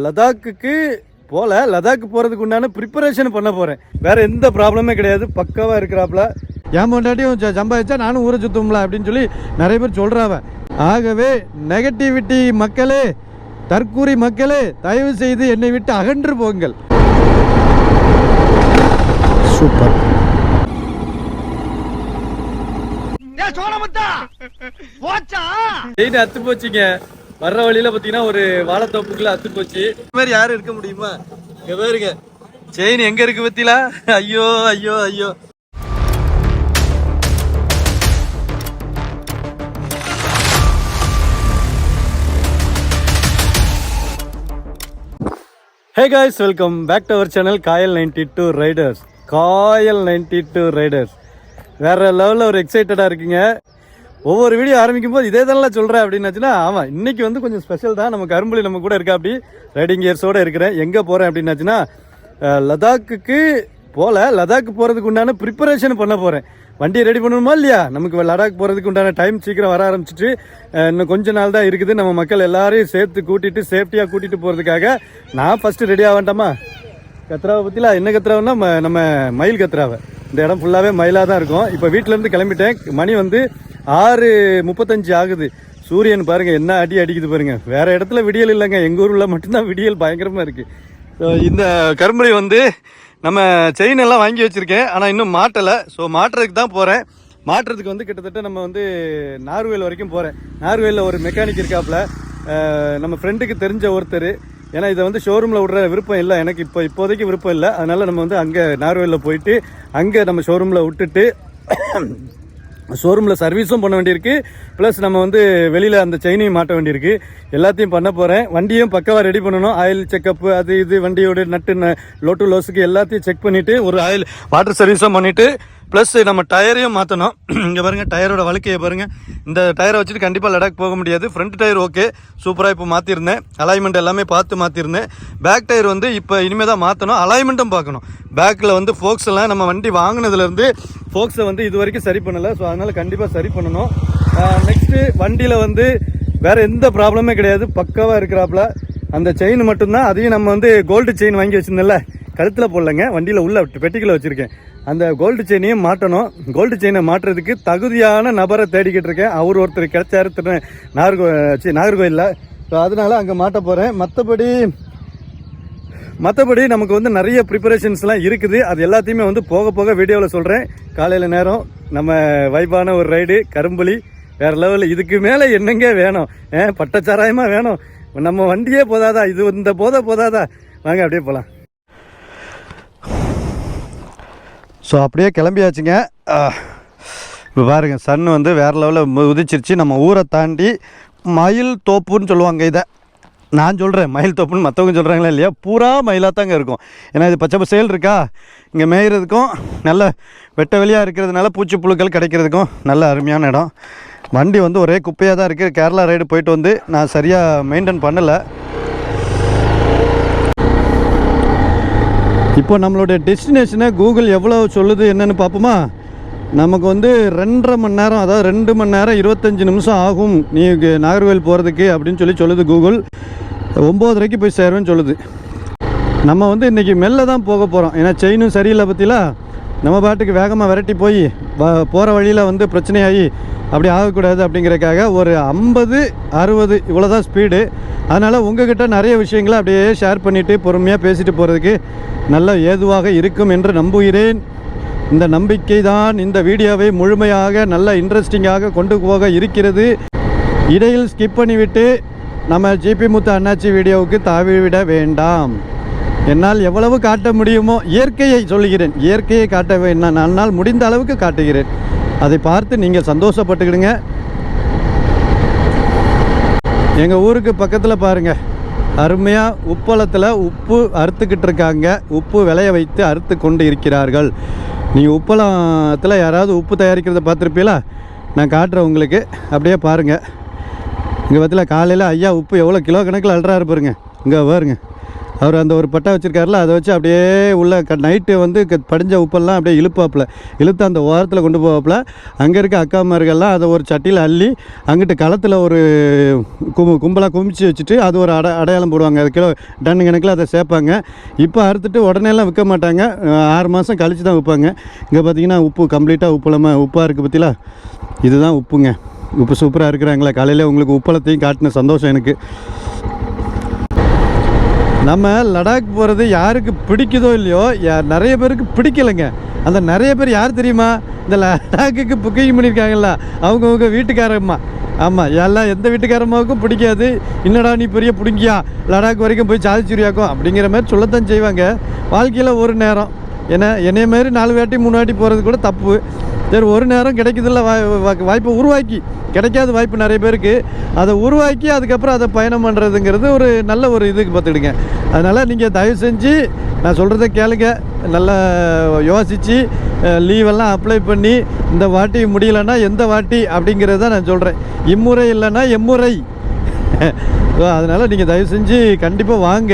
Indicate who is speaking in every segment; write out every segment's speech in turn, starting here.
Speaker 1: லடாக்குக்கு லடாக் போகிறதுக்கு உண்டான ப்ரிப்பரேஷன் பண்ண போகிறேன். வேறு எந்த ப்ராப்ளமே கிடையாது, பக்காவாக இருக்கிறாப்புல. என் பொண்டாட்டியும் சம்பாதிச்சா நானும் ஊரை சுற்றும்ல அப்படின்னு சொல்லி நிறைய பேர் சொல்கிறாவ. ஆகவே நெகட்டிவிட்டி மக்களே, தற்கூரி மக்களே, தயவு செய்து என்னை விட்டு அகன்று போங்கள். சூப்பர். அத்து போச்சுங்க. வர்ற வழியில பாத்தீங்கன்னா ஒரு வாழைத்தோப்புக்குள்ள அத்து போச்சு. இந்த மாதிரி யாரும் இருக்க முடியுமா? இங்க பாருங்க, செயின் எங்க இருக்கு பத்திலா? ஐயோ ஐயோ ஐயோ. Hey guys, welcome back to our channel Kayal 92 riders. Kayal 92 riders வேற லெவலில் ஒரு எக்ஸைட்டடாக இருக்குங்க. ஒவ்வொரு வீடியோ ஆரம்பிக்கும் போது இதே தானே சொல்கிறேன் அப்படின்னாச்சுன்னா, ஆமாம் இன்னைக்கு வந்து கொஞ்சம் ஸ்பெஷல் தான். நம்ம கரும்புலி நம்ம கூட இருக்கா, அப்படி ரைடிங் கியர்ஸோடு இருக்கிறேன். எங்கே போகிறேன் அப்படின்னாச்சுன்னா, லடாக்குக்கு லடாக் போகிறதுக்கு உண்டான ப்ரிப்பரேஷன் பண்ண போகிறேன். வண்டியை ரெடி பண்ணணுமா இல்லையா? நமக்கு லடாக் போகிறதுக்கு உண்டான டைம் சீக்கிரம் வர ஆரம்பிச்சிட்டு இன்னும் கொஞ்ச நாள் தான் இருக்குது. நம்ம மக்கள் எல்லாரையும் சேர்த்து கூட்டிகிட்டு சேஃப்டியாக கூட்டிகிட்டு போகிறதுக்காக நான் ஃபஸ்ட்டு ரெடி ஆகண்டாமா. கத்ராவை பற்றிலாம் என்ன கத்ராவுன்னா, நம்ம மயில் கத்ராவை. இந்த இடம் ஃபுல்லாகவே மயிலாக தான் இருக்கும். இப்போ வீட்டிலேருந்து கிளம்பிட்டேன். மணி வந்து 6:35 ஆகுது. சூரியன் பாருங்கள் என்ன அடி அடிக்குது பாருங்கள். வேறு இடத்துல விடியல் இல்லைங்க, எங்கள் ஊரில் மட்டும்தான் விடியல் பயங்கரமாக இருக்குது. ஸோ இந்த கரும்புரை வந்து நம்ம செயின் எல்லாம் வாங்கி வச்சுருக்கேன், ஆனால் இன்னும் மாட்டலை. ஸோ மாட்டுறதுக்கு தான் போகிறேன். மாட்டுறதுக்கு வந்து கிட்டத்தட்ட நம்ம வந்து நார்வேல் வரைக்கும் போகிறேன். நார்வேலில் ஒரு மெக்கானிக் இருக்காப்புல, நம்ம ஃப்ரெண்டுக்கு தெரிஞ்ச ஒருத்தர். ஏன்னா இதை வந்து ஷோரூமில் விடுற விருப்பம் இல்லை எனக்கு, இப்போதைக்கு விருப்பம் இல்லை. அதனால் நம்ம வந்து அங்கே நார்வேலில் போயிட்டு அங்கே நம்ம ஷோரூமில் விட்டுட்டு ஷோரூமில் சர்வீஸும் பண்ண வேண்டியிருக்கு. ப்ளஸ் நம்ம வந்து வெளியில் அந்த செயினையும் மாட்ட வேண்டியிருக்கு. எல்லாத்தையும் பண்ண போகிறேன். வண்டியும் பக்காவாக ரெடி பண்ணணும். ஆயில் செக்கப்பு அது இது, வண்டியோட நட்டு லோட்டு லோஸுக்கு எல்லாத்தையும் செக் பண்ணிவிட்டு ஒரு ஆயில் வாட்டர் சர்வீஸும் பண்ணிவிட்டு ப்ளஸ் நம்ம டயரையும் மாற்றணும். இங்கே பாருங்கள், டயரோட வழுக்கையை பாருங்கள். இந்த டயரை வச்சுட்டு கண்டிப்பாக லடாக் போக முடியாது. ஃப்ரண்ட் டயர் ஓகே, சூப்பராக இப்போ மாற்றிருந்தேன். அலைன்மெண்ட் எல்லாமே பார்த்து மாற்றிருந்தேன். பேக் டயர் வந்து இப்போ இனிமேல் தான் மாற்றணும். அலைன்மெண்ட்டும் பார்க்கணும். பேக்கில் வந்து ஃபோக்ஸ் எல்லாம் நம்ம வண்டி வாங்கினதுலேருந்து ஃபோக்ஸை வந்து இது வரைக்கும் சரி பண்ணலை. ஸோ அதனால் கண்டிப்பாக சரி பண்ணணும். நெக்ஸ்ட்டு வண்டியில் வந்து வேறு எந்த ப்ராப்ளமே கிடையாது, பக்காவாக இருக்கிறாப்புல. அந்த செயின் மட்டும்தான், அதையும் நம்ம வந்து கோல்டு செயின் வாங்கி வச்சுருந்தேன்ல, கழுத்தில் போடலைங்க, வண்டியில் உள்ள பெட்டிக்குள்ள வச்சுருக்கேன். அந்த கோல்டு செயினையும் மாட்டணும். கோல்டு செயினை மாட்டுறதுக்கு தகுதியான நபரை தேடிக்கிட்டு இருக்கேன். அவர் ஒருத்தர் கிடைச்சாரு நாகர்கோயிலில். ஸோ அதனால அங்கே மாட்ட போகிறேன். மற்றபடி நமக்கு வந்து நிறைய ப்ரிப்பரேஷன்ஸ்லாம் இருக்குது. அது எல்லாத்தையுமே வந்து போக போக வீடியோவில் சொல்கிறேன். காலையில் நேரம் நம்ம வைபான ஒரு ரைடு கரும்புலி வேறு லெவலில். இதுக்கு மேலே என்னங்க வேணும்? பட்டச்சாராயமாக வேணும். நம்ம வண்டியே போதாதா? இது இந்த போதாதா? வாங்க அப்படியே போகலாம். ஸோ அப்படியே கிளம்பியாச்சுங்க. இப்போ பாருங்கள், சன் வந்து வேறு லெவலில் உதிச்சிருச்சு. நம்ம ஊரை தாண்டி மயில் தோப்புன்னு சொல்லுவாங்க. இதை நான் சொல்கிறேன் மயில் தோப்புன்னு, மற்றவங்க சொல்கிறாங்களா இல்லையா, பூரா மயிலாக தாங்க இருக்கும். ஏன்னா இது பச்சை பசேல் இருக்கா, இங்கே மேய்கிறதுக்கும் நல்ல வெட்ட வெளியாக இருக்கிறதுனால பூச்சி புழுக்கள் கிடைக்கிறதுக்கும் நல்ல அருமையான இடம். வண்டி வந்து ஒரே குப்பையாக தான் இருக்குது. கேரளா ரைடு போயிட்டு வந்து நான் சரியாக மெயின்டைன் பண்ணலை. இப்போ நம்மளுடைய டெஸ்டினேஷனை கூகுள் எவ்வளோ சொல்லுது என்னென்னு பார்ப்போமா. நமக்கு வந்து 2.5 மணி நேரம், அதாவது 2 மணி நேரம் 25 நிமிஷம் ஆகும் நீ நாகர்கோவில் போகிறதுக்கு அப்படின்னு சொல்லுது கூகுள். 9:30க்கு போய் சேருவேன்னு சொல்லுது. நம்ம வந்து இன்றைக்கி மெல்ல தான் போக போகிறோம். ஏன்னா செயினும் சரியில்லை பற்றிலாம். நம்ம பாட்டுக்கு வேகமாக விரட்டி போய் போகிற வழியில் வந்து பிரச்சனையாகி அப்படி ஆகக்கூடாது அப்படிங்கிறதுக்காக ஒரு 50-60 இவ்வளோ தான் ஸ்பீடு. அதனால் உங்கள்கிட்ட நிறைய விஷயங்களை அப்படியே ஷேர் பண்ணிவிட்டு பொறுமையாக பேசிட்டு போகிறதுக்கு நல்ல ஏதுவாக இருக்கும் என்று நம்புகிறேன். இந்த நம்பிக்கை தான் இந்த வீடியோவை முழுமையாக நல்ல இன்ட்ரெஸ்டிங்காக கொண்டு போக இருக்கிறது. இடையில் ஸ்கிப் பண்ணிவிட்டு நம்ம ஜிபி முத்து அண்ணாச்சி வீடியோவுக்கு தாவிவிட வேண்டாம். என்னால் எவ்வளவு காட்ட முடியுமோ இயற்கையை சொல்லுகிறேன், இயற்கையை காட்ட வேண்டாம், என்னால் முடிந்த அளவுக்கு காட்டுகிறேன். அதை பார்த்து நீங்கள் சந்தோஷப்பட்டுக்கிடுங்க. எங்கள் ஊருக்கு பக்கத்தில் பாருங்கள், அருமையாக உப்பளத்தில் உப்பு அறுத்துக்கிட்டு இருக்காங்க. உப்பு விளைய வைத்து அறுத்து கொண்டு இருக்கிறார்கள். நீங்கள் உப்பளத்தில் யாராவது உப்பு தயாரிக்கிறத பார்த்துருப்பீங்களா? நான் காட்டுறேன் உங்களுக்கு, அப்படியே பாருங்கள். இங்கே பார்த்தில காலையில் ஐயா உப்பு எவ்வளோ கிலோ கணக்கில் அல்றாரு பாருங்க. இங்கே பாருங்க, அவர் அந்த ஒரு பட்டா வச்சுருக்காருல, அதை வச்சு அப்படியே உள்ள நைட்டு வந்து படிஞ்ச உப்பெல்லாம் அப்படியே இழுத்து அந்த ஓரத்தில் கொண்டு போவாப்புல. அங்கே இருக்க அக்காமார்கள்லாம் அதை ஒரு சட்டியில் அள்ளி அங்கிட்டு களத்தில் ஒரு கும்பலாக குமிச்சு வச்சுட்டு அது ஒரு அடையாளம் போடுவாங்க. அது கிலோ டன் கணக்கில் அதை சேர்ப்பாங்க. இப்போ அறுத்துட்டு உடனேலாம் விற்க மாட்டாங்க, 6 மாதம் கழித்து தான் விற்பாங்க. இங்கே பார்த்தீங்கன்னா உப்பு கம்ப்ளீட்டாக உப்பாக இருக்குது பற்றிலாம். இதுதான் உப்புங்க. உப்பு சூப்பராக இருக்கிறாங்களே. காலையில் உங்களுக்கு உப்பளத்தையும் காட்டின சந்தோஷம் எனக்கு. நம்ம லடாக் போகிறது யாருக்கு பிடிக்குதோ இல்லையோ, நிறைய பேருக்கு பிடிக்கலைங்க. அந்த நிறைய பேர் யார் தெரியுமா? இந்த லடாக்குக்கு புக்கிங் பண்ணியிருக்காங்கல்ல, அவங்கவுங்க வீட்டுக்காரம்மா. ஆமாம், எல்லாம் எந்த வீட்டுக்காரம்மாவுக்கும் பிடிக்காது. என்னடா நீ பெரிய பிடிங்கியா, லடாக் வரைக்கும் போய் சாதிச்சுரியாக்கும் அப்படிங்கிற மாதிரி சொல்லத்தான் செய்வாங்க. வாழ்க்கையில் ஒரு நேரம் என்னைய மாதிரி 4 வாட்டி 3 வாட்டி போகிறது கூட தப்பு. சரி, ஒரு நேரம் கிடைக்குதில்ல வாய்ப்பை உருவாக்கி, கிடைக்காத வாய்ப்பு நிறைய பேருக்கு, அதை உருவாக்கி அதுக்கப்புறம் அதை பயணம் பண்ணுறதுங்கிறது ஒரு நல்ல ஒரு இதுக்கு பார்த்துக்கிடுங்க. அதனால் நீங்கள் தயவு செஞ்சு நான் சொல்கிறத கேளுங்க, நல்லா யோசித்து லீவெல்லாம் அப்ளை பண்ணி இந்த வாட்டி முடியலைன்னா எந்த வாட்டி அப்படிங்கிறத நான் சொல்கிறேன். இம்முறை இல்லைன்னா எம்முறை. அதனால் நீங்கள் தயவு செஞ்சு கண்டிப்பாக வாங்க,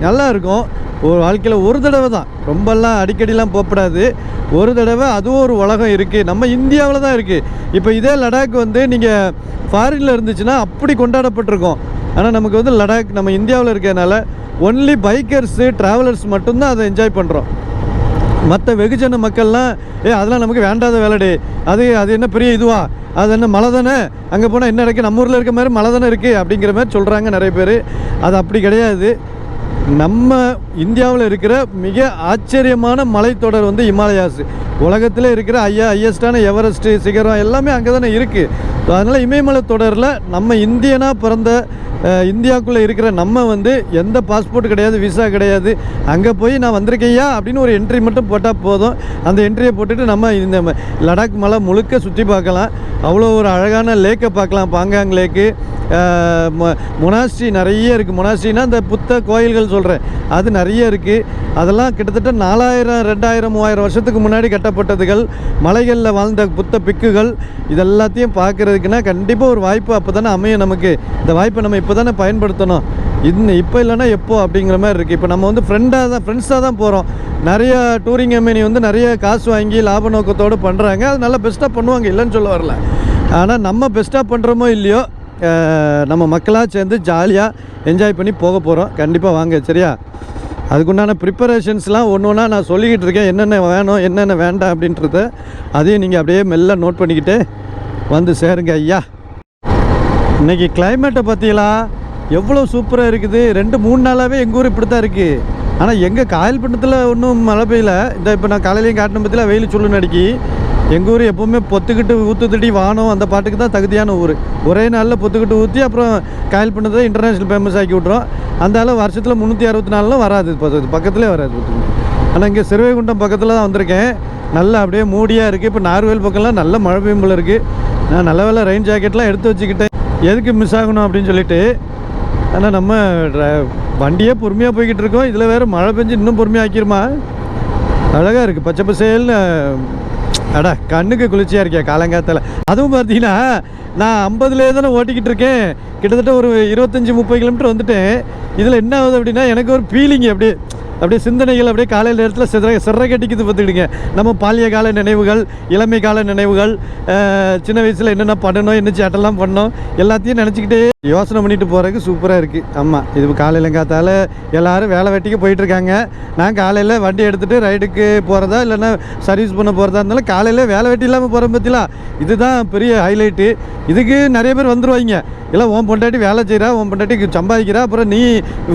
Speaker 1: நல்லாயிருக்கும். ஒரு வாழ்க்கையில் ஒரு தடவை தான், ரொம்பலாம் அடிக்கடிலாம் போகக்கூடாது. ஒரு தடவை, அதுவும் ஒரு உலகம் இருக்குது, நம்ம இந்தியாவில் தான் இருக்குது. இப்போ இதே லடாக் வந்து நீங்கள் ஃபாரினில் இருந்துச்சுன்னா அப்படி கொண்டாடப்பட்டிருக்கோம். ஆனால் நமக்கு வந்து லடாக் நம்ம இந்தியாவில் இருக்கிறதுனால ஒன்லி பைக்கர்ஸு ட்ராவலர்ஸ் மட்டும்தான் அதை என்ஜாய் பண்ணுறோம். மற்ற வெகுஜன மக்கள்லாம் அதெல்லாம் நமக்கு வேண்டாத வேலைடே, அது என்ன பெரிய இதுவா, அது என்ன மழை தானே, அங்கே போனால் என்ன இருக்குது, நம்ம ஊரில் இருக்க மாதிரி மழை தானே இருக்குது அப்படிங்கிற மாதிரி சொல்கிறாங்க நிறைய பேர். அது அப்படி கிடையாது. நம்ம இந்தியாவில் இருக்கிற மிக ஆச்சரியமான மலைத்தொடர் வந்து இமாலயாஸ். உலகத்தில் இருக்கிற ஹையஸ்டான எவரெஸ்ட்டு சிகரம் எல்லாமே அங்கே தானே இருக்குது. அதனால் இமயமலை தொடரில் நம்ம இந்தியனாக பிறந்த இந்தியாவுக்குள்ளே இருக்கிற நம்ம வந்து எந்த பாஸ்போர்ட் கிடையாது, விசா கிடையாது. அங்கே போய் நான் வந்திருக்கையா அப்படின்னு ஒரு என்ட்ரி மட்டும் போட்டால் போதும். அந்த என்ட்ரியை போட்டுட்டு நம்ம இந்த லடாக் மலை முழுக்க சுற்றி பார்க்கலாம். அவ்வளோ ஒரு அழகான லேக்கை பார்க்கலாம். பாங்காங் லேக்கு, மொனாஸ்ட்ரி நிறைய இருக்குது. மொனாஸ்ட்ரினா இந்த புத்த கோயில்கள் சொல்கிறேன், அது நிறைய இருக்குது. அதெல்லாம் கிட்டத்தட்ட 4000, 2000, 3000 வருஷத்துக்கு முன்னாடி கட்டப்பட்டதுகள். மலைகளில் வாழ்ந்த புத்த பிக்குகள், இதெல்லாத்தையும் பார்க்குறதுக்குன்னா கண்டிப்பாக ஒரு வாய்ப்பு அப்போ தானே அமையும் நமக்கு. இந்த வாய்ப்பை நம்ம இப்போ தானே பயன்படுத்தணும். இப்போ இல்லைன்னா எப்போ அப்படிங்கிற மாதிரி இருக்குது. இப்போ நம்ம வந்து ஃப்ரெண்ட்ஸாக தான் போகிறோம். நிறைய டூரிங் கம்பெனி வந்து நிறைய காசு வாங்கி லாப நோக்கத்தோடு பண்ணுறாங்க. அது நல்லா பெஸ்ட்டாக பண்ணுவாங்க, இல்லைன்னு சொல்ல வரல. ஆனால் நம்ம பெஸ்ட்டாக பண்ணுறோமோ இல்லையோ, நம்ம மக்களாக சேர்ந்து ஜாலியாக என்ஜாய் பண்ணி போக போகிறோம். கண்டிப்பாக வாங்க, சரியா? அதுக்குண்டான ப்ரிப்பரேஷன்ஸ்லாம் ஒன்று ஒன்றா நான் சொல்லிக்கிட்டு இருக்கேன், என்னென்ன வேணும் என்னென்ன வேண்டாம் அப்படின்றத. அதையும் நீங்கள் அப்படியே மெல்ல நோட் பண்ணிக்கிட்டு வந்து சேருங்க ஐயா. இன்றைக்கி கிளைமேட்டை பார்த்தீங்களா, எவ்வளோ சூப்பராக இருக்குது. 2-3 நாளாகவே எங்கள் ஊர் இப்படி தான் இருக்குது. ஆனால் எங்கள் காயல்பட்டினத்தில் ஒன்றும் மழை பெய்யல. இந்த இப்போ நான் காலையிலையும் காட்டின பற்றில வெயில் சுள்ளுன்னு அடிக்கி. எங்கள் ஊர் எப்போவுமே பொத்துக்கிட்டு ஊற்றுத்தடி வானம் அந்த பாட்டுக்கு தான் தகுதியான ஊர். ஒரே நாளில் பொத்துக்கிட்டு ஊற்றி அப்புறம் காயல்பட்டினத்தை இன்டர்நேஷ்னல் ஃபேமஸ் ஆக்கி விட்றோம். அந்த அளவு வருஷத்தில் 364 வராது, பக்கத்துலேயே வராது. ஆனால் இங்கே சிறுவைகுண்டம் பக்கத்தில் தான் வந்திருக்கேன். நல்லா அப்படியே மூடியாக இருக்குது. இப்போ நார்வேல் பக்கம்லாம் நல்ல மழை பெய்யும் போல இருக்குது. நான் நல்ல வேலை ரெயின் ஜாக்கெட்லாம் எடுத்து வச்சுக்கிட்டேன், எதுக்கு மிஸ் ஆகணும் அப்படின்னு சொல்லிட்டு. ஆனால் நம்ம வண்டியே பொறுமையாக போய்கிட்டு இருக்கோம். இதில் வேறு மழை பெஞ்சு இன்னும் பொறுமையாக ஆக்கிருமா. அழகாக இருக்குது, பச்சை பசேல்னு. அடா, கண்ணுக்கு குளிர்ச்சியாக இருக்கேன் காலங்காத்தில். அதுவும் பார்த்தீங்கன்னா நான் 50லே தானே ஓட்டிக்கிட்டு இருக்கேன். கிட்டத்தட்ட ஒரு 25-30 கிலோமீட்டர் வந்துட்டேன். இதில் என்ன ஆகுது அப்படின்னா, எனக்கு ஒரு ஃபீலிங் அப்படியே சிந்தனைகள் அப்படியே காலையில் நேரத்தில் சிறை கட்டிக்குது பார்த்துக்கிடுங்க. நம்ம பாலிய கால நினைவுகள், இளமை கால நினைவுகள், சின்ன வயசில் என்னென்ன பண்ணணும், என்ன சேட்டெல்லாம் பண்ணோம், எல்லாத்தையும் நினச்சிக்கிட்டே யோசனை பண்ணிட்டு போகிறதுக்கு சூப்பராக இருக்குது. ஆமாம், இது காலையில் காத்தால் எல்லோரும் வேலை வெட்டிக்கு போயிட்டுருக்காங்க. நான் காலையில் வண்டி எடுத்துகிட்டு ரைடுக்கு போகிறதா இல்லைன்னா சர்வீஸ் பண்ண போகிறதா இருந்தாலும் காலையில் வேலை வெட்டி இல்லாமல் போகிறேன் பற்றிலாம். இதுதான் பெரிய ஹைலைட்டு. இதுக்கு நிறைய பேர் வந்துடுவாங்க. இல்லை, உன் பொண்டாட்டி வேலை செய்கிறா, உன் பொண்டாட்டி சம்பாதிக்கிறா, அப்புறம் நீ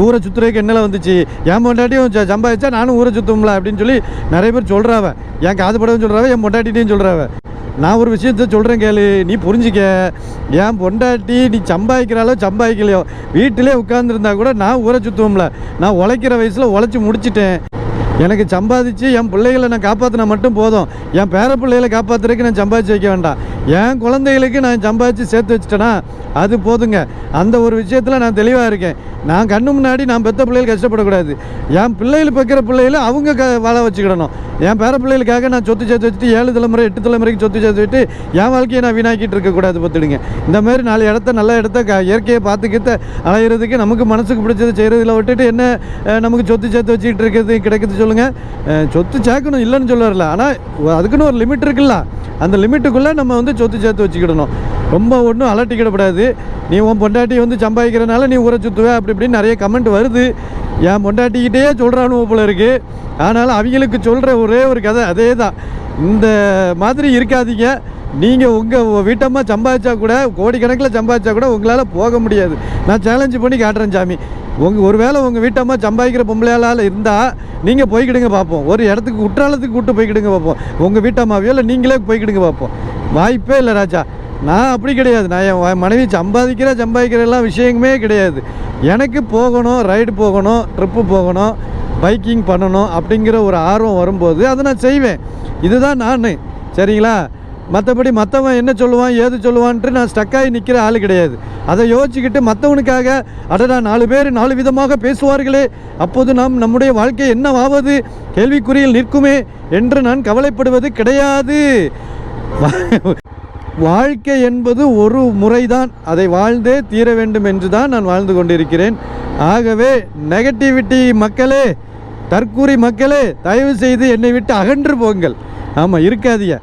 Speaker 1: ஊரை சுற்றுறதுக்கு என்னெல்லாம் வந்துச்சு, என் பொண்டாட்டியும் சம்பாதிச்சா நானும் ஊரை சுற்றும்ல அப்படின்னு சொல்லி நிறைய பேர் சொல்கிறாவ. என் காது படவும் சொல்கிறாவ, என் பொண்டாட்டிட்டையும் சொல்கிறாவ. நான் ஒரு விஷயத்த சொல்கிறேன் கேளு, நீ புரிஞ்சிக்க. என் பொண்டாட்டி நீ சம்பாதிக்கிறாலோ சம்பாதிக்கலையோ, வீட்டிலே உட்காந்துருந்தா கூட நான் ஊரை சுற்றுவோம்ல. நான் உழைக்கிற வயசில் உழைச்சி முடிச்சிட்டேன். எனக்கு சம்பாதிச்சு என் பிள்ளைகளை நான் காப்பாற்றினா மட்டும் போதும். என் பேர பிள்ளைகளை காப்பாற்றுறதுக்கு நான் சம்பாதிச்சு வைக்க வேண்டாம். என் குழந்தைகளுக்கு நான் சம்பாதிச்சு சேர்த்து வச்சுட்டேன்னா அது போதுங்க. அந்த ஒரு விஷயத்தில் நான் தெளிவாக இருக்கேன். நான் கண்ணு முன்னாடி நான் பெற்ற பிள்ளைகள் கஷ்டப்படக்கூடாது. என் பிள்ளைகள் பெக்கிற பிள்ளைகளை அவங்க வாழ வச்சுக்கிடணும். என் பேர பிள்ளைகளுக்காக நான் சொத்து சேர்த்து வச்சுட்டு 7 தலைமுறை 8 தலைமுறைக்கு சொத்து சேர்த்து வச்சுட்டு என் வாழ்க்கையை நான் வீணாக்கிட்டு இருக்கக்கூடாது பார்த்துடுங்க. இந்த மாதிரி 4 இடத்த நல்ல இடத்த இயற்கையை பார்த்துக்கிட்ட அலையிறதுக்கு நமக்கு மனசுக்கு பிடிச்சது செய்கிறதுல விட்டுட்டு என்ன நமக்கு சொத்து சேர்த்து வச்சுக்கிட்டு இருக்கிறது கிடைக்குது சொல்லுங்கள். சொத்து சேர்க்கணும் இல்லைன்னு சொல்ல வரல, ஆனால் அதுக்குன்னு ஒரு லிமிட் இருக்குல்ல, அந்த லிமிட்டுக்குள்ளே நம்ம வந்து சொத்து சேர்த்து வச்சுக்கிடணும். ரொம்ப ஒன்றும் அலட்டிக்கிடக்கூடாது. நீ உன் பொண்டாட்டி வந்து சம்பாதிக்கிறனால நீ ஊரை சுற்றுவே அப்படி இப்படின்னு நிறைய கமெண்ட் வருது. என் பொண்டாட்டிக்கிட்டே சொல்கிறானு போல இருக்குது. ஆனாலும் அவங்களுக்கு சொல்கிற ஒரே ஒரு கதை அதே தான். இந்த மாதிரி இருக்காதீங்க. நீங்கள் உங்கள் வீட்டம்மா சம்பாதிச்சா கூட, கோடிக்கணக்கில் சம்பாதிச்சா கூட உங்களால் போக முடியாது. நான் சேலஞ்சு பண்ணி காட்டுறேன் சாமி. ஒரு வேளை உங்கள் வீட்டம்மா சம்பாதிக்கிற பொம்பளையால் இருந்தால் நீங்கள் போய்க்கிடுங்க பார்ப்போம். ஒரு இடத்துக்கு குற்றாலத்துக்கு கூப்பிட்டு போய்க்கிடுங்க பார்ப்போம். உங்கள் வீட்டம்மாவையோ இல்லை நீங்களே போய்க்கிடுங்க பார்ப்போம். வாய்ப்பே இல்லை ராஜா. நான் அப்படி கிடையாது. நான் என் மனைவி சம்பாதிக்கிறெல்லாம் விஷயமே கிடையாது. எனக்கு போகணும், ரைடு போகணும், ட்ரிப்பு போகணும், பைக்கிங் பண்ணணும் அப்படிங்கிற ஒரு ஆர்வம் வரும்போது அதை நான் செய்வேன். இதுதான் நான், சரிங்களா? மற்றபடி மற்றவன் என்ன சொல்லுவான் ஏது சொல்லுவான்ட்டு நான் ஸ்டக்காகி நிற்கிற ஆள் கிடையாது. அதை யோசிச்சுக்கிட்டு மற்றவனுக்காக அடடா 4 பேர் 4 விதமாக பேசுவார்களே, அப்போது நம்முடைய வாழ்க்கை என்னவாவது கேள்விக்குறியில் நிற்குமே என்று நான் கவலைப்படுவது கிடையாது. வாழ்க்கை என்பது ஒரு முறைதான், அதை வாழ்ந்தே தீர வேண்டும் என்று தான் நான் வாழ்ந்து கொண்டிருக்கிறேன். ஆகவே நெகட்டிவிட்டி மக்களே, தற்கூரி மக்களே, தயவு செய்து என்னை விட்டு அகன்று போங்கள். ஆமாம், இருக்காதீங்க.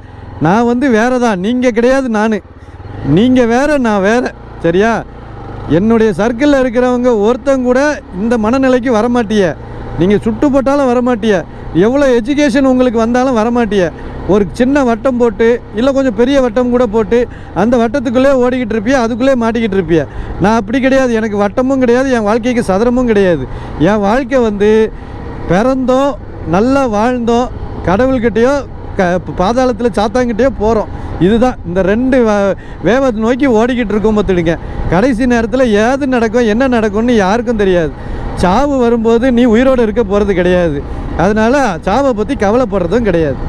Speaker 1: நான் வந்து வேறு தான், நீங்கள் கிடையாது. நீங்கள் வேறு, நான் வேறு, சரியா? என்னுடைய சர்க்கிளில் இருக்கிறவங்க ஒருத்தங்க கூட இந்த மனநிலைக்கு வரமாட்டிய. நீங்கள் சுட்டுப்பட்டாலும் வரமாட்டிய. எவ்வளோ எஜுகேஷன் உங்களுக்கு வந்தாலும் வரமாட்டிய. ஒரு சின்ன வட்டம் போட்டு இல்லை கொஞ்சம் பெரிய வட்டம் கூட போட்டு அந்த வட்டத்துக்குள்ளே ஓடிக்கிட்டு இருப்பிய, அதுக்குள்ளே மாட்டிக்கிட்டு இருப்பிய. நான் அப்படி கிடையாது. எனக்கு வட்டமும் கிடையாது, என் வாழ்க்கைக்கு சதுரமும் கிடையாது. என் வாழ்க்கை வந்து பிறந்தோம், நல்லா வாழ்ந்தோம், கடவுள்கிட்டையோ பாதாளத்தில் சாத்தாங்கிட்டேயோ போகிறோம். இதுதான் இந்த 2 வேவத்தை நோக்கி ஓடிக்கிட்டு இருக்கோம் பார்த்துடுங்க. கடைசி நேரத்தில் ஏது நடக்கும் என்ன நடக்கும்னு யாருக்கும் தெரியாது. சாவு வரும்போது நீ உயிரோடு இருக்க போகிறது கிடையாது. அதனால் சாவை பற்றி கவலைப்படுறதும் கிடையாது.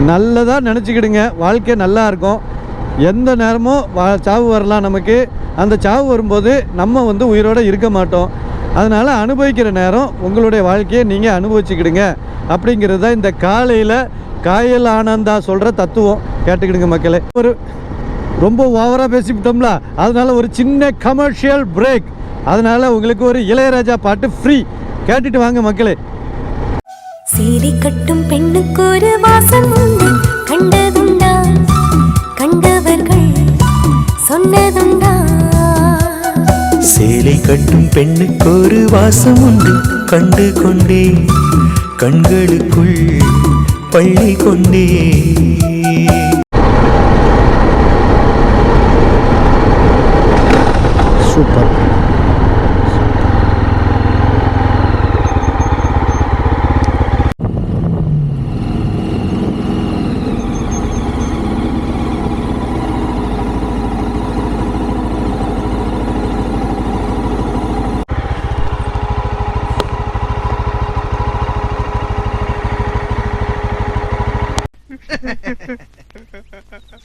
Speaker 1: நல்லதாக நினச்சிக்கிடுங்க. வாழ்க்கை நல்லா இருக்கும். எந்த நேரமும் சாவு வரலாம் நமக்கு. அந்த சாவு வரும்போது நம்ம வந்து உயிரோடு இருக்க மாட்டோம். அதனால் அனுபவிக்கிற நேரம் உங்களுடைய வாழ்க்கையை நீங்கள் அனுபவிச்சுக்கிடுங்க. அப்படிங்கிறது தான் இந்த காலையில் காயல் ஆனந்தா சொல்கிற தத்துவம். கேட்டுக்கிடுங்க மக்களே. ரொம்ப ஓவராக பேசிவிட்டோம்ல, அதனால் ஒரு சின்ன கமர்ஷியல் பிரேக். அதனால் உங்களுக்கு ஒரு இளையராஜா பாட்டு ஃப்ரீ, கேட்டுட்டு வாங்க மக்களே.
Speaker 2: சீலை கட்டும் பெண்ணுக்கு ஒரு வாசம் உண்டு, கண்டதுண்டா? கண்டவர்கள் சொன்னதுண்டா?
Speaker 3: சேலை கட்டும் பெண்ணுக்கு ஒரு வாசம் உண்டு, கண்டு கொண்டே கண்களுக்குள் பள்ளி கொண்டே.
Speaker 1: சூப்பர்.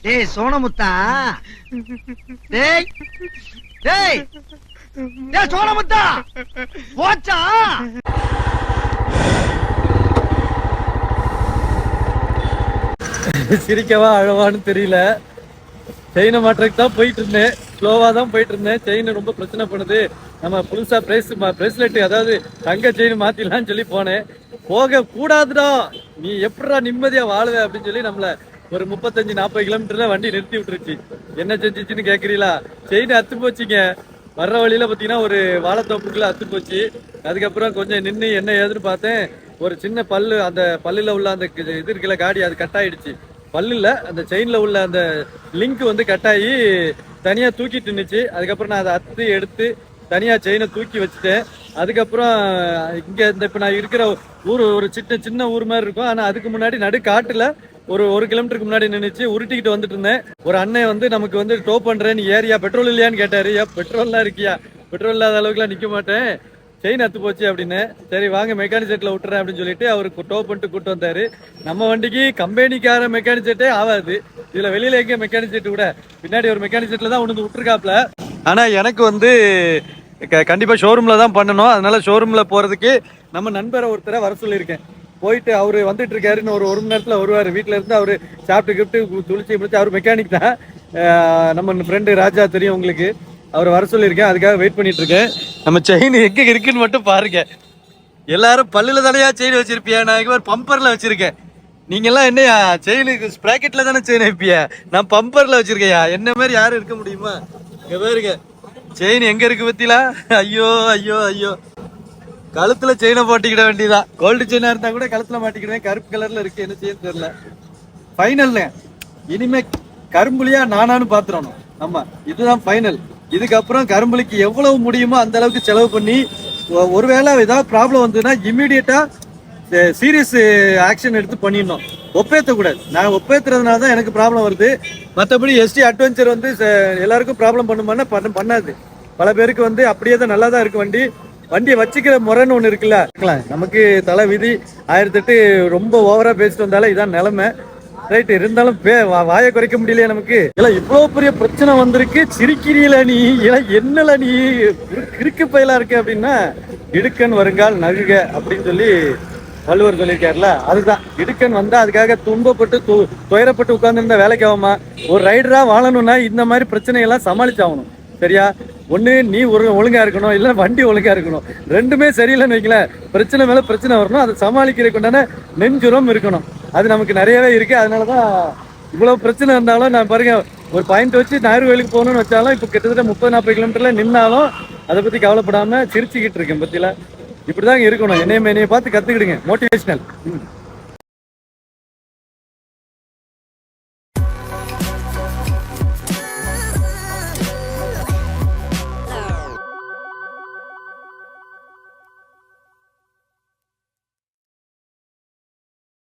Speaker 4: டேய் சோனமுத்தா, டேய் டேய் டேய் சோனமுத்தா, போச்சா?
Speaker 1: சிரிக்கவா அழவான்னு தெரியல. செயினை மாற்றக்கு தான் போயிட்டு இருந்தேன், ஸ்லோவாக தான் போயிட்டு இருந்தேன். செயின் ரொம்ப பிரச்சனை பண்ணுது. நம்ம புதுசாக பிரேஸ்லெட், அதாவது தங்க செயின் மாற்றிடலான்னு சொல்லி போனேன். போக கூடாதுடா, நீ எப்படா நிம்மதியாக வாழுவே அப்படின்னு சொல்லி நம்மளை ஒரு 35-40 கிலோமீட்டர்ல வண்டி நிறுத்தி விட்டுருச்சு. என்ன செஞ்சிச்சுன்னு கேட்குறீங்களா? செயின் அத்து போச்சுங்க. வர்ற வழியில பார்த்தீங்கன்னா ஒரு வாழைத்தோப்புக்குள்ள அத்து போச்சு. அதுக்கப்புறம் கொஞ்சம் நின்று என்ன ஏதுன்னு பார்த்தேன். ஒரு சின்ன பல்லு, அந்த பல்லில் உள்ள அந்த இது இருக்குல்ல காடி, அது கட் ஆயிடுச்சு. பல்லில் அந்த செயினில் உள்ள அந்த லிங்க் வந்து கட்டாகி தனியாக தூக்கிட்டு நின்றுச்சு. அதுக்கப்புறம் நான் அதை அத்து எடுத்து தனியாக செயினை தூக்கி வச்சுட்டேன். அதுக்கப்புறம் இங்கே இந்த இப்போ நான் இருக்கிற ஊர் ஒரு சின்ன ஊர் மாதிரி இருக்கும். ஆனால் அதுக்கு முன்னாடி நடு காட்டில் ஒரு கிலோமீட்டருக்கு முன்னாடி நின்றுச்சு. உருட்டிக்கிட்டு வந்துட்டு இருந்தேன். ஒரு அண்ணன் வந்து நமக்கு வந்து டோ பண்ணுறேன்னு ஏரியா பெட்ரோல் இல்லையான்னு கேட்டார். பெட்ரோல்லாம் இருக்கியா? பெட்ரோல் இல்லாத அளவுக்குலாம் நிற்க மாட்டேன், செயின் அத்து போச்சு அப்படின்னு. சரி வாங்க மெக்கானிக் செட்டில் விட்டுறேன் அப்படின்னு சொல்லிட்டு அவருக்கு டோ பண்ணிட்டு கூப்பிட்டு வந்தாரு. நம்ம வண்டிக்கு கம்பெனிக்கார மெக்கானிக் செட்டே ஆகாது. இதில் வெளியில் எங்கே மெக்கானிக் செட்டு கூட பின்னாடி ஒரு மெக்கானிக் செட்டில் தான் ஒன்று விட்டுருக்காப்புல. ஆனால் எனக்கு வந்து கண்டிப்பாக ஷோரூமில் தான் பண்ணணும். அதனால ஷோரூமில் போகிறதுக்கு நம்ம நண்பரை ஒருத்தரை வர சொல்லியிருக்கேன். போயிட்டு அவரு வந்துட்டு இருக்காருன்னு ஒரு மணி நேரத்துல வருவாரு. வீட்டுல இருந்து அவரு சாப்பிட்டு கிப்ட்டு துளிச்சு முடிச்சு, அவர் மெக்கானிக் தான். நம்ம ஃப்ரெண்டு ராஜா தெரியும் உங்களுக்கு, அவர் வர சொல்லியிருக்கேன், அதுக்காக வெயிட் பண்ணிட்டு இருக்கேன். நம்ம செயின் எங்க இருக்குன்னு மட்டும் பாருங்க. எல்லாரும் பல்லுல தானையா செயின் வச்சிருப்பியா, நான் இங்க ஒரு பம்பர்ல வச்சிருக்கேன். நீங்க எல்லாம் என்னையா செயினுக்கு ஸ்ப்ராக்கெட்ல தானே செயின் வைப்பியா, நான் பம்பர்ல வச்சிருக்கையா. என்ன மாதிரி யாரும் இருக்க முடியுமா? இங்க பாருங்க செயின் எங்க இருக்கு பத்திலா. ஐயோ ஐயோ ஐயோ, கழுத்துல செயினை போட்டிக்கிட வேண்டியதான். கோல்டு செயினா இருந்தா கூட கழுத்துல மாட்டிக்கிடுவேன். கருப்பு கலர்ல இருக்கு, என்ன செய்ய தெரியல. ஃபைனல்ல இனிமே கரும்புலியா நானானு பாத்துறணும். ஆமா, இதுதான் ஃபைனல். இதுக்கப்புறம் கரும்புலிக்கு எவ்வளவு முடியுமோ அந்த அளவுக்கு செலவு பண்ணி, ஒருவேளை ஏதாவது ப்ராப்ளம் வந்ததுன்னா இம்மிடியட்டா சீரியஸ் ஆக்ஷன் எடுத்து பண்ணிடணும். ஒப்பேற்ற கூடாது. நான் ஒப்பேத்துறதுனால தான் எனக்கு ப்ராப்ளம் வருது. மற்றபடி எஸ்டி அட்வென்ச்சர் வந்து எல்லாருக்கும் ப்ராப்ளம் பண்ணுமானா பண்ணாது. பல பேருக்கு வந்து அப்படியே தான் நல்லா தான் இருக்கு வண்டி. வண்டியை வச்சுக்கிற முறைன்னு ஒன்று இருக்குல்ல, நமக்கு தலை விதி 1008 ரொம்ப ஓவரா பேசிட்டு வந்தாலும் இதான் நிலைமை. ரைட், இருந்தாலும் வாயை குறைக்க முடியலையா நமக்கு. இல்ல இவ்வளவு பெரிய பிரச்சனை வந்திருக்கு, சிரிக்கிறீல நீ, என்னல நீ இருக்கு பயிலா இருக்கு அப்படின்னா, இடுக்கன் வருங்கால் நகுக அப்படின்னு சொல்லி வள்ளுவர் சொல்லியிருக்காருல, அதுதான். இடுக்கன் வந்தா அதுக்காக துன்பப்பட்டு துயரப்பட்டு உட்கார்ந்துருந்தா வேலைக்கு ஆகுமா? ஒரு ரைடரா வாழணும்னா இந்த மாதிரி பிரச்சனையெல்லாம் சமாளிச்சாகணும். சரியா? ஒண்ணு நீ ஒழுங்கா இருக்கணும், இல்ல வண்டி ஒழுங்கா இருக்கணும். ரெண்டுமே சரியில்லைன்னு வைக்கல, பிரச்சனை மேல பிரச்சனை வரணும். அதை சமாளிக்கிறதுக்கு உண்டான நெஞ்சுரம் இருக்கணும். அது நமக்கு நிறையவே இருக்கு. அதனாலதான் இவ்வளவு பிரச்சனை இருந்தாலும், நான் பாருங்க ஒரு பாயிண்ட் வச்சு நாகர்கோவிலுக்கு போகணும்னு வச்சாலும் இப்ப கிட்டத்தட்ட 30-40 கிலோமீட்டர்ல நின்னாலும் அதை பத்தி கவலைப்படாம சிரிச்சுக்கிட்டு இருக்கேன். பத்தியில இப்படிதான் இருக்கணும். என்னைய பார்த்து கத்துக்கிடுங்க. மோட்டிவேஷனல்.